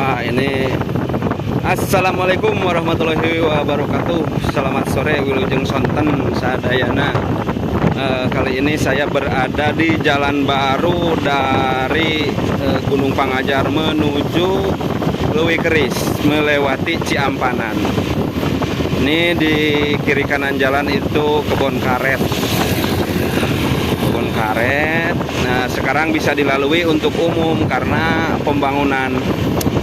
Wah, ini Assalamualaikum warahmatullahi wabarakatuh. Selamat sore Wilujeng Sonten sadayana. Kali ini saya berada di jalan baru dari Gunung Pangajar menuju Leuwi Keris melewati Ciampanan. Ini di kiri kanan jalan itu kebun karet. Kebun karet. Nah, sekarang bisa dilalui untuk umum karena pembangunan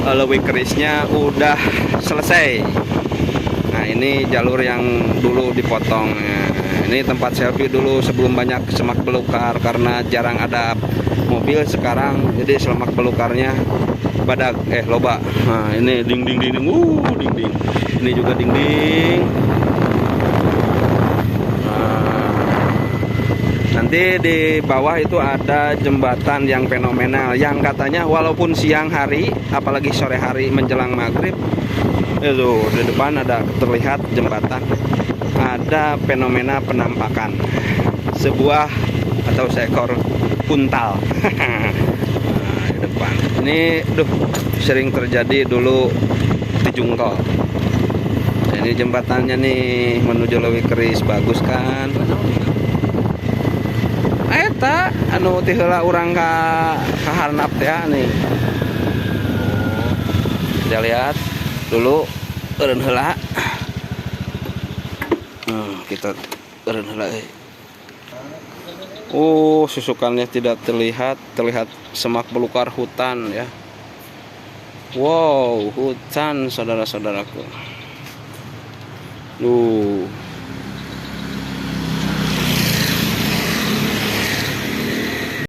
Leuwi Kerisnya udah selesai. Nah, ini jalur yang dulu dipotong. Nah, ini tempat selfie dulu sebelum banyak semak belukar karena jarang ada mobil. Sekarang jadi semak belukarnya badak loba. Nah, ini ding ding ding ding ding. Ini juga ding ding. Nanti di bawah itu ada jembatan yang fenomenal yang katanya walaupun siang hari apalagi sore hari menjelang maghrib itu di depan ada terlihat jembatan, ada fenomena penampakan sebuah atau seekor kuntal. Nah, di depan ini sering terjadi dulu di Jungkol. Ini jembatannya nih menuju Leuwi Keris, bagus kan? Eta anu ti heula urang ka harnap teh nih. Kita lihat dulu eureun heula. Kita eureun heula. Susukannya tidak terlihat semak belukar hutan ya. Wow, hutan saudara-saudaraku.